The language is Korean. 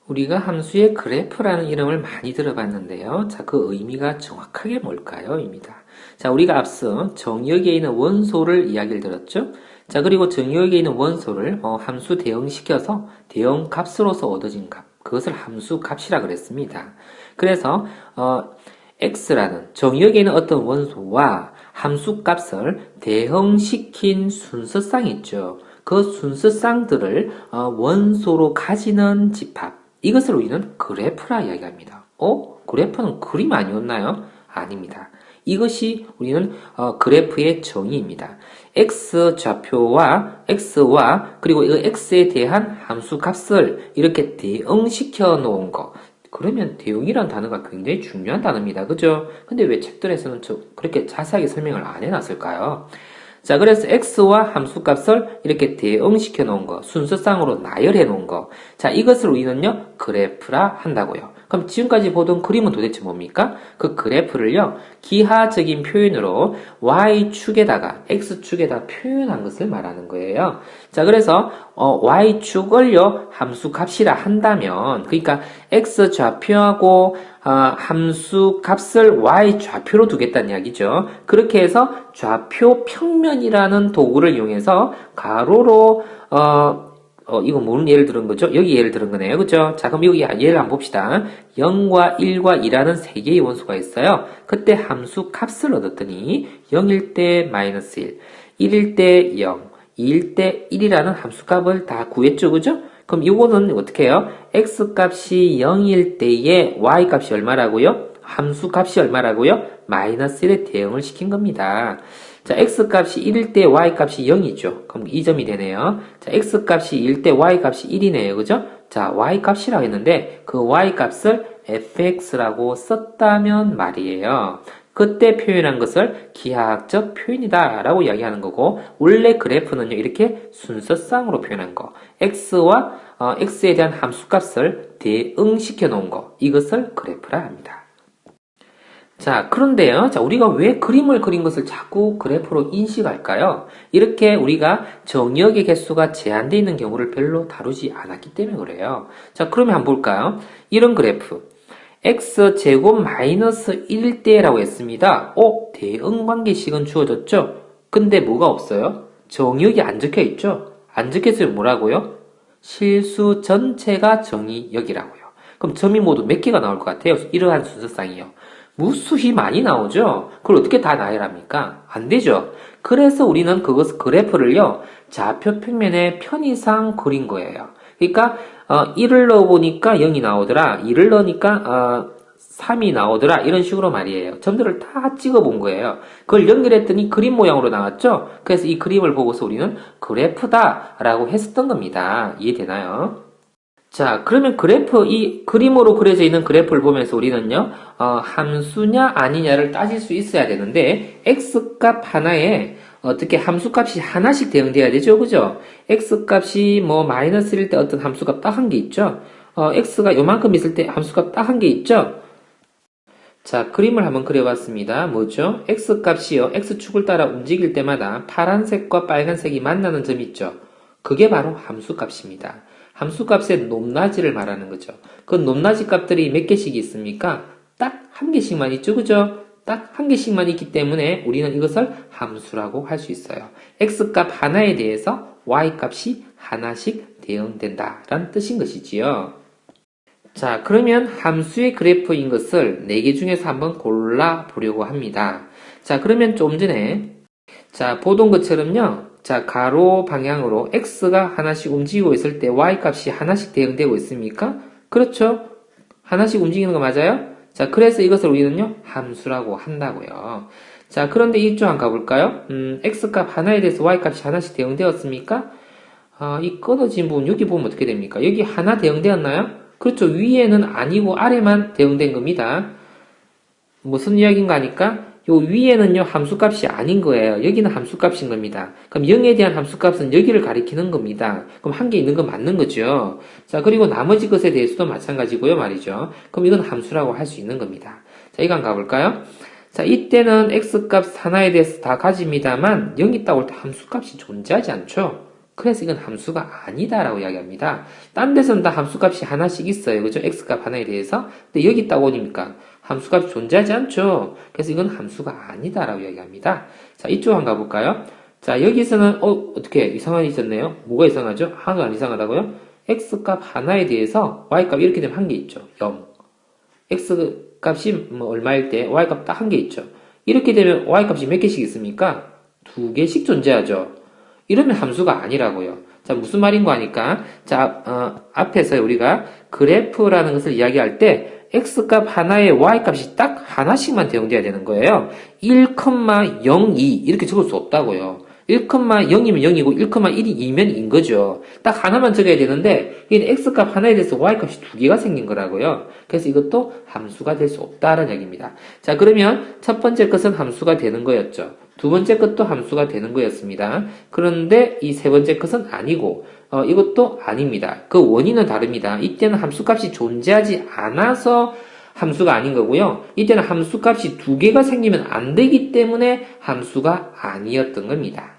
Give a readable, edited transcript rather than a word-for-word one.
우리가 함수의 그래프라는 이름을 많이 들어봤는데요. 자, 그 의미가 정확하게 뭘까요? 입니다. 자, 우리가 앞서 정의역에 있는 원소를 이야기를 들었죠? 자, 그리고 정의역에 있는 원소를 함수 대응시켜서 대응 값으로서 얻어진 값. 그것을 함수 값이라 그랬습니다. 그래서, x라는 정의역에 있는 어떤 원소와 함수 값을 대응시킨 순서쌍이 있죠. 그 순서쌍들을 원소로 가지는 집합. 이것을 우리는 그래프라 이야기합니다. 그래프는 그림 아니었나요? 아닙니다. 이것이 우리는 그래프의 정의입니다. x 좌표와 x와 그리고 이 x에 대한 함수 값을 이렇게 대응시켜 놓은 거. 그러면 대응이란 단어가 굉장히 중요한 단어입니다. 그죠? 근데 왜 책들에서는 그렇게 자세하게 설명을 안 해놨을까요? 자, 그래서 x와 함수값을 이렇게 대응시켜 놓은 거, 순서상으로 나열해 놓은 거. 자, 이것을 우리는요, 그래프라 한다고요. 그럼 지금까지 보던 그림은 도대체 뭡니까? 그 그래프를요, 기하적인 표현으로 y축에다가, x축에다 표현한 것을 말하는 거예요. 자, 그래서, y축을요, 함수값이라 한다면, 그러니까 x 좌표하고 함수 값을 y 좌표로 두겠다는 이야기죠. 그렇게 해서 좌표 평면이라는 도구를 이용해서 가로로 이거 모르는 예를 들은 거죠? 여기 예를 들은 거네요. 그죠? 자, 그럼 여기 예를 한번 봅시다. 0과 1과 2라는 세 개의 원소가 있어요. 그때 함수 값을 얻었더니 0일 때 마이너스 1, 1일 때 0, 2일 때 1이라는 함수 값을 다 구했죠. 그죠? 그럼 이거는 어떻게 해요? x 값이 0일 때에 y 값이 얼마라고요? 함수 값이 얼마라고요? 마이너스 1에 대응을 시킨 겁니다. 자, x 값이 1일 때 y 값이 0이죠. 그럼 2점이 되네요. 자, x 값이 1일 때 y 값이 1이네요. 그죠? 자, y 값이라고 했는데 그 y 값을 fx라고 썼다면 말이에요. 그때 표현한 것을 기하학적 표현이다 라고 이야기하는 거고, 원래 그래프는요 이렇게 순서쌍으로 표현한 거, x와 x에 대한 함수값을 대응시켜 놓은 거, 이것을 그래프라 합니다. 자, 그런데요. 자, 우리가 왜 그림을 그린 것을 자꾸 그래프로 인식할까요? 이렇게 우리가 정의역의 개수가 제한되어 있는 경우를 별로 다루지 않았기 때문에 그래요. 자, 그러면 한번 볼까요? 이런 그래프. x제곱 마이너스 1일 때라고 했습니다. 대응관계식은 주어졌죠? 근데 뭐가 없어요? 정의역이 안 적혀 있죠? 안 적혀 있으면 뭐라고요? 실수 전체가 정의역이라고요. 그럼 점이 모두 몇 개가 나올 것 같아요? 이러한 순서쌍이요. 무수히 많이 나오죠? 그걸 어떻게 다 나열합니까? 안 되죠? 그래서 우리는 그래프를요, 좌표 평면의 편의상 그린 거예요. 그러니까, 1을 넣어보니까 0이 나오더라, 2를 넣으니까, 3이 나오더라, 이런 식으로 말이에요. 점들을 다 찍어본 거예요. 그걸 연결했더니 그림 모양으로 나왔죠? 그래서 이 그림을 보고서 우리는 그래프다라고 했었던 겁니다. 이해되나요? 자, 그러면 이 그림으로 그려져 있는 그래프를 보면서 우리는요, 함수냐 아니냐를 따질 수 있어야 되는데, x값 하나에 어떻게 함수값이 하나씩 대응돼야 되죠, 그죠? x값이 뭐 마이너스일 때 어떤 함수값 딱 한 개 있죠? x가 요만큼 있을 때 함수값 딱 한 개 있죠? 자, 그림을 한번 그려봤습니다. 뭐죠? x값이요, x축을 따라 움직일 때마다 파란색과 빨간색이 만나는 점 있죠? 그게 바로 함수값입니다. 함수값의 높낮이를 말하는 거죠. 그 높낮이 값들이 몇 개씩 있습니까? 딱 한 개씩만 있죠, 그죠? 딱 한 개씩만 있기 때문에 우리는 이것을 함수라고 할 수 있어요. x값 하나에 대해서 y값이 하나씩 대응된다라는 뜻인 것이지요. 자, 그러면 함수의 그래프인 것을 4개 중에서 한번 골라 보려고 합니다. 자, 그러면 좀 전에 자, 보던 것처럼요. 자, 가로 방향으로 x가 하나씩 움직이고 있을 때 y값이 하나씩 대응되고 있습니까? 그렇죠? 하나씩 움직이는 거 맞아요? 자, 그래서 이것을 우리는요, 함수라고 한다고요. 자, 그런데 이쪽 한번 가볼까요? x값 하나에 대해서 y값이 하나씩 대응되었습니까? 이 끊어진 부분, 여기 보면 어떻게 됩니까? 여기 하나 대응되었나요? 그렇죠. 위에는 아니고 아래만 대응된 겁니다. 무슨 이야기인가 하니까, 요 위에는요, 함수값이 아닌 거예요. 여기는 함수값인 겁니다. 그럼 0에 대한 함수값은 여기를 가리키는 겁니다. 그럼 한 개 있는 건 맞는 거죠. 자, 그리고 나머지 것에 대해서도 마찬가지고요, 말이죠. 그럼 이건 함수라고 할 수 있는 겁니다. 자, 이거 한번 가볼까요? 자, 이때는 x값 하나에 대해서 다 가집니다만, 0이 있다고 할 때 함수값이 존재하지 않죠? 그래서 이건 함수가 아니다라고 이야기합니다. 딴 데서는 다 함수값이 하나씩 있어요. 그죠? x값 하나에 대해서. 근데 여기 딱 오니까 함수값이 존재하지 않죠. 그래서 이건 함수가 아니다라고 이야기합니다. 자, 이쪽 한번 가볼까요? 자, 여기서는 어떻게 이상한 게 있었네요. 뭐가 이상하죠? 하나도 안 이상하다고요? x값 하나에 대해서 y값 이렇게 되면 한 개 있죠. 0. x값이 뭐 얼마일 때 y값 딱 한 개 있죠. 이렇게 되면 y값이 몇 개씩 있습니까? 두 개씩 존재하죠. 이러면 함수가 아니라고요. 자, 무슨 말인 거 아니까? 자, 앞에서 우리가 그래프라는 것을 이야기할 때 x값 하나에 y값이 딱 하나씩만 대응돼야 되는 거예요. 1,02 이렇게 적을 수 없다고요. 1,0이면 0이고 1,1이 2면 인 거죠. 딱 하나만 적어야 되는데 이게 x값 하나에 대해서 y값이 두 개가 생긴 거라고요. 그래서 이것도 함수가 될 수 없다는 얘기입니다. 자, 그러면 첫 번째 것은 함수가 되는 거였죠. 두 번째 것도 함수가 되는 거였습니다. 그런데 이 세 번째 것은 아니고 이것도 아닙니다. 그 원인은 다릅니다. 이때는 함수값이 존재하지 않아서 함수가 아닌 거고요. 이때는 함수값이 두 개가 생기면 안 되기 때문에 함수가 아니었던 겁니다.